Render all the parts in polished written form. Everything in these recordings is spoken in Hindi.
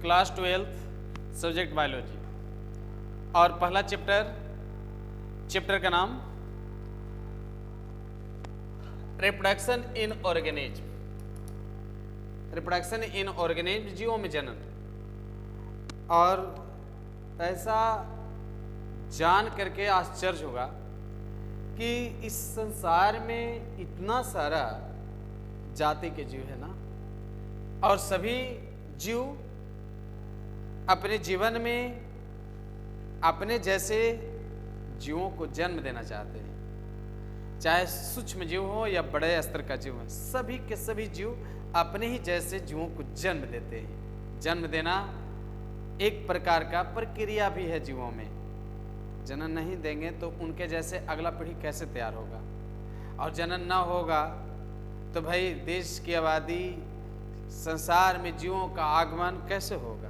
क्लास 12 सब्जेक्ट बायोलॉजी और पहला चैप्टर का नाम reproduction in organism. Reproduction in organism, जीवों में जनन। और ऐसा जान करके आश्चर्य होगा कि इस संसार में इतना सारा जाति के जीव है ना, और सभी जीव अपने जीवन में अपने जैसे जीवों को जन्म देना चाहते हैं, चाहे सूक्ष्म जीव हो या बड़े स्तर का जीव हो। सभी के सभी जीव अपने ही जैसे जीवों को जन्म देते हैं। जन्म देना एक प्रकार का प्रक्रिया भी है जीवों में। जनन नहीं देंगे तो उनके जैसे अगला पीढ़ी कैसे तैयार होगा, और जनन ना होगा तो भाई देश की आबादी, संसार में जीवों का आगमन कैसे होगा?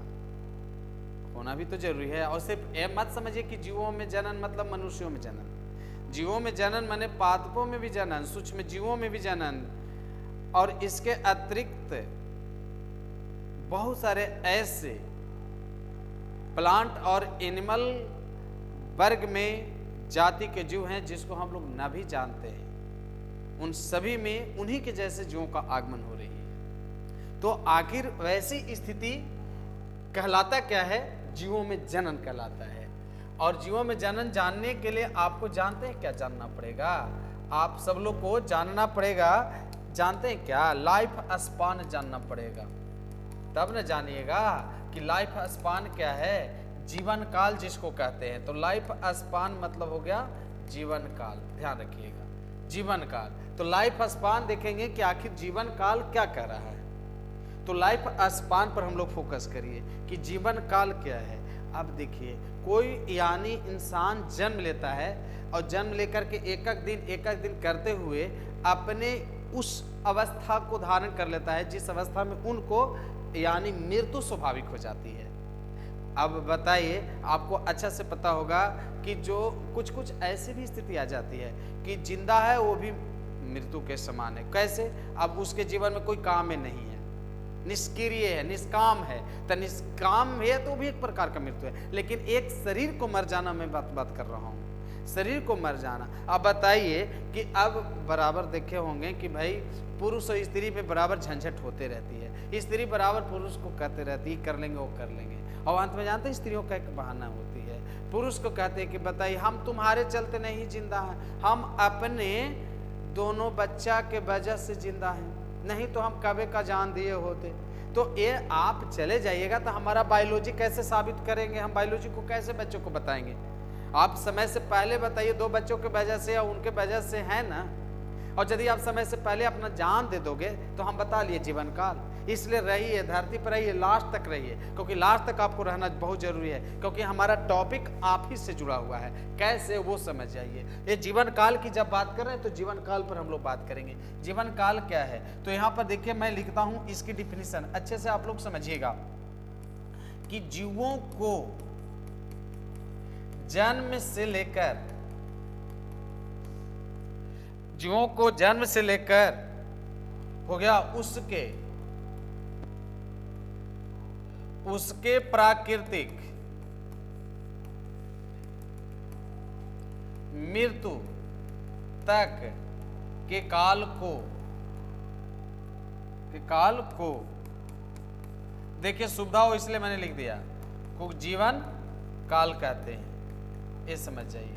होना भी तो जरूरी है। और सिर्फ ये मत समझिए कि जीवों में जनन मतलब मनुष्यों में जनन। जीवों में जनन माने पादपों में भी जनन, सूक्ष्म जीवों में भी जनन, और इसके अतिरिक्त बहुत सारे ऐसे प्लांट और एनिमल वर्ग में जाति के जीव हैं जिसको हम लोग न भी जानते हैं। उन सभी में उन्हीं के जैसे जीवों का आगमन हो रही है। तो आखिर वैसी स्थिति कहलाता क्या है? जीवों में जनन कहलाता है। और जीवों में जनन जानने के लिए आपको जानते हैं क्या जानना पड़ेगा? आप सब लोग को जानना पड़ेगा। जानते हैं क्या? लाइफ स्पान जानना पड़ेगा, तब न जानिएगा कि लाइफ स्पान क्या है। जीवन काल जिसको कहते हैं। तो लाइफ स्पान मतलब हो गया जीवन काल। ध्यान रखिएगा, जीवन काल। तो लाइफ स्पान देखेंगे कि आखिर जीवन काल क्या कह रहा है। तो लाइफ स्पान पर हम लोग फोकस करिए कि जीवन काल क्या है। अब देखिए, कोई यानी इंसान जन्म लेता है और जन्म लेकर के एक एक दिन करते हुए अपने उस अवस्था को धारण कर लेता है जिस अवस्था में उनको यानी मृत्यु स्वाभाविक हो जाती है। अब बताइए, आपको अच्छा से पता होगा कि जो कुछ ऐसी भी स्थिति आ जाती है कि जिंदा है वो भी मृत्यु के समान है। कैसे? अब उसके जीवन में कोई काम में नहीं है, निष्क्रिय है, निष्काम है। तो निष्काम है तो भी एक प्रकार का मृत्यु है। लेकिन एक शरीर को मर जाना, मैं बात कर रहा हूँ, शरीर को मर जाना। अब बताइए कि अब बराबर देखे होंगे कि भाई पुरुष और स्त्री में बराबर झंझट होते रहती है। स्त्री बराबर पुरुष को कहते रहती है कर लेंगे वो कर लेंगे, और अंत में जानते हैं स्त्रियों का एक बहाना होती है। पुरुष को कहते हैं कि बताइए हम तुम्हारे चलते नहीं जिंदा हैं, हम अपने दोनों बच्चा के वजह से जिंदा हैं, नहीं तो हम कबे का जान दिए होते। तो ये आप चले जाइएगा तो हमारा बायोलॉजी कैसे साबित करेंगे? हम बायोलॉजी को कैसे बच्चों को बताएंगे? आप समय से पहले बताइए, दो बच्चों के वजह से या उनके वजह से है ना। और यदि आप समय से पहले अपना जान दे दोगे तो हम बता लिए जीवन काल। इसलिए रहिए, धरती पर रहिए, लास्ट तक रहिए, क्योंकि लास्ट तक आपको रहना बहुत जरूरी है। क्योंकि हमारा टॉपिक आप ही से जुड़ा हुआ है। कैसे वो समझ जाइए। ये जीवन काल की जब बात कर रहे हैं तो जीवन काल पर हम लोग बात करेंगे। जीवन काल क्या है? तो यहाँ पर देखिए मैं लिखता हूँ इसकी डिफिनीशन, अच्छे से आप लोग समझिएगा कि जीवों को जन्म से लेकर हो गया उसके प्राकृतिक मृत्यु तक के काल को देखिए, सुविधा हो इसलिए मैंने लिख दिया को जीवन काल कहते हैं। ये समझ जाइए।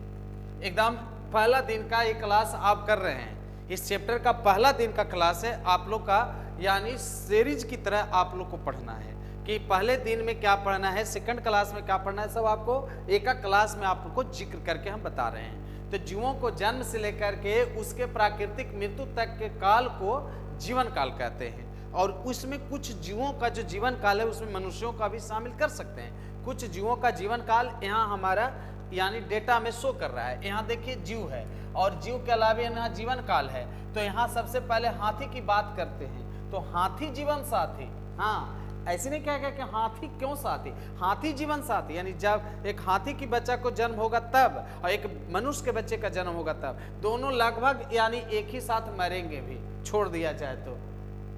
एकदम पहला दिन का ये क्लास आप कर रहे हैं। इस चैप्टर का पहला दिन का क्लास है आप लोग का, यानी सीरीज की तरह आप लोग को पढ़ना है कि पहले दिन में क्या पढ़ना है, सेकंड क्लास में क्या पढ़ना है, सब आपको एक क्लास में आप लोग को जिक्र करके हम बता रहे हैं। तो जीवों को जन्म से लेकर के उसके प्राकृतिक मृत्यु तक के काल को जीवन काल कहते हैं। और उसमें कुछ जीवों का जो जीवन काल है उसमें मनुष्यों का भी शामिल कर सकते हैं। कुछ जीवों का जीवन काल यहाँ हमारा यानी डेटा में शो कर रहा है। यहाँ देखिए जीव है और जीव के अलावा यहाँ जीवन काल है। तो यहाँ सबसे पहले हाथी की बात करते हैं। तो हाथी जीवन साथी, हाँ ऐसे नहीं कहेगा कि हाथी क्यों साथी, हाथी जीवन साथी। यानी जब एक हाथी की बच्चा को जन्म होगा तब और एक मनुष्य के बच्चे का जन्म होगा तब दोनों लगभग यानी एक ही साथ मरेंगे भी, छोड़ दिया जाए तो।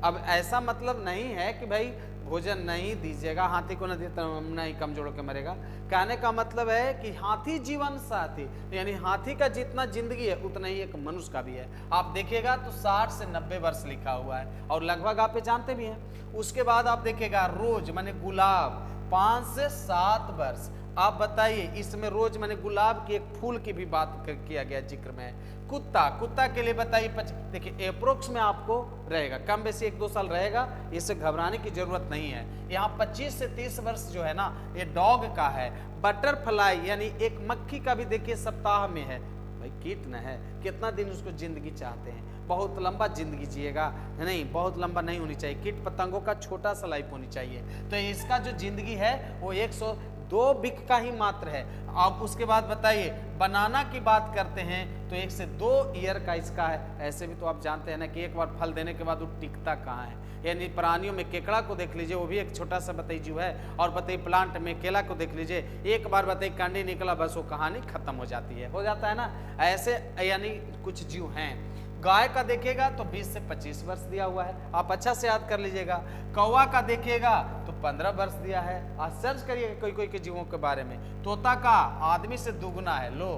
अब ऐसा मतलब नहीं है कि भाई भोजन नहीं दीजिएगा, हाथी को न दिए तो नहीं कमजोर होकर मरेगा। कहने का मतलब है कि हाथी जीवन साथी, यानी हाथी का जितना जिंदगी है उतना ही एक मनुष्य का भी है। आप देखिएगा तो 60 से 90 वर्ष लिखा हुआ है, और लगभग आप जानते भी हैं। उसके बाद आप देखिएगा रोज माने गुलाब 5 से 7 वर्ष। आप बताइए, इसमें रोज मैंने गुलाब के एक फूल की भी बात किया गया जिक्र में। कुत्ता के लिए बताइए, देखिए अप्रोक्स में आपको रहेगा, कम बेसी 1-2 साल रहेगा, इससे घबराने की जरूरत नहीं है। यहाँ 25 से 30 वर्ष जो है ना, ये डॉग का है। बटरफ्लाई यानी एक मक्खी का भी देखिए सप्ताह में है। भाई कीट न है, कितना दिन उसको जिंदगी चाहते हैं, बहुत लंबा जिंदगी जिएगा, नहीं बहुत लंबा नहीं होनी चाहिए। कीट पतंगों का छोटा सा लाइफ होनी चाहिए। तो इसका जो जिंदगी है वो 102 वीक का ही मात्र है। आप उसके बाद बताइए, बनाना की बात करते हैं तो 1 से 2 ईयर का इसका है। ऐसे भी तो आप जानते हैं ना कि एक बार फल देने के बाद वो टिकता कहाँ है। यानी प्राणियों में केकड़ा को देख लीजिए, वो भी एक छोटा सा बताइए जीव है। और बताइए प्लांट में केला को देख लीजिए, एक बार बताइए कांडी निकला बस वो कहानी खत्म हो जाती है, हो जाता है ना। ऐसे यानी कुछ जीव हैं। गाय का देखिएगा तो 20 से 25 वर्ष दिया हुआ है, आप अच्छा से याद कर लीजिएगा। कौवा का देखिएगा तो 15 वर्ष दिया है। आज सर्च करिएगा कोई कोई के जीवों के बारे में। तोता का आदमी से दुगना है। लो,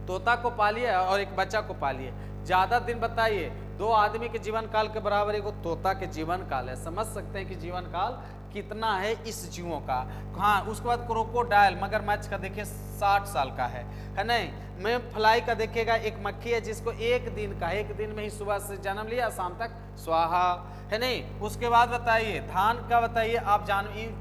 तोता को पालिए और एक बच्चा को पालिए, ज्यादा दिन बताइए 2 आदमी के जीवन काल के बराबर एक तोता के जीवन काल है। समझ सकते हैं कि जीवन काल कितना है इस जीवों का। हाँ, उसके बाद क्रोकोडाइल मगरमच्छ का देखिए 60 साल का है नहीं। मैं फ्लाई का देखिएगा, एक मक्खी है जिसको एक दिन में ही सुबह से जन्म लिया शाम तक स्वाहा है नहीं। उसके बाद बताइए धान का बताइए, आप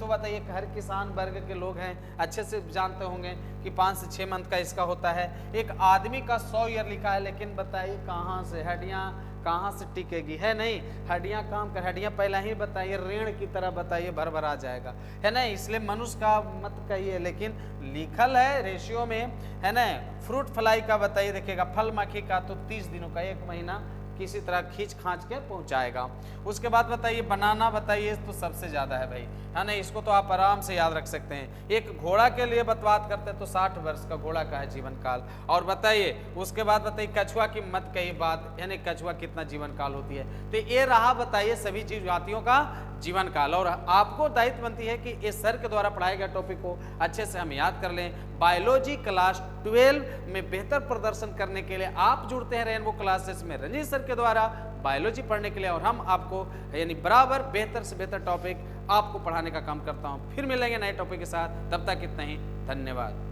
तो बताइए हर किसान वर्ग के लोग हैं अच्छे से जानते होंगे कि 5 से 6 मंथ का इसका होता है। एक आदमी का 100 ईयर लिखा है, लेकिन बताइए कहाँ से हड्डियाँ कहाँ से टिकेगी, है नहीं। हड्डियाँ काम कर, हड्डियाँ पहला ही बताइए ऋण की तरह बताइए भरभरा जाएगा, है ना। इसलिए मनुष्य का मत कहिए, लेकिन लिखल है रेशियो में, है ना। फ्रूट फ्लाई का बताइए देखिएगा, फल मक्खी का तो 30 दिनों का 1 महीना किसी तरह खींच खांच के पहुंचाएगा। उसके बाद बताइए बनाना बताइए तो सबसे ज्यादा है भाई, है ना। इसको तो आप आराम से याद रख सकते हैं। एक घोड़ा के लिए बात करते हैं तो 60 वर्ष का घोड़ा का है जीवन काल। और बताइए उसके बाद बताइए कछुआ की मत कही बात, यानी कछुआ कितना जीवन काल होती है। तो ये रहा बताइए सभी जीव जातियों का जीवन काल। और आपको दायित्व बनती है कि इस सर के द्वारा पढ़ाए गए टॉपिक को अच्छे से हम याद कर लें। बायोलॉजी क्लास 12 में बेहतर प्रदर्शन करने के लिए आप जुड़ते हैं रेनबो क्लासेस में रंजीत सर के द्वारा बायोलॉजी पढ़ने के लिए, और हम आपको यानी बराबर बेहतर से बेहतर टॉपिक आपको पढ़ाने का काम करता हूं। फिर मिलेंगे नए टॉपिक के साथ, तब तक इतना ही, धन्यवाद।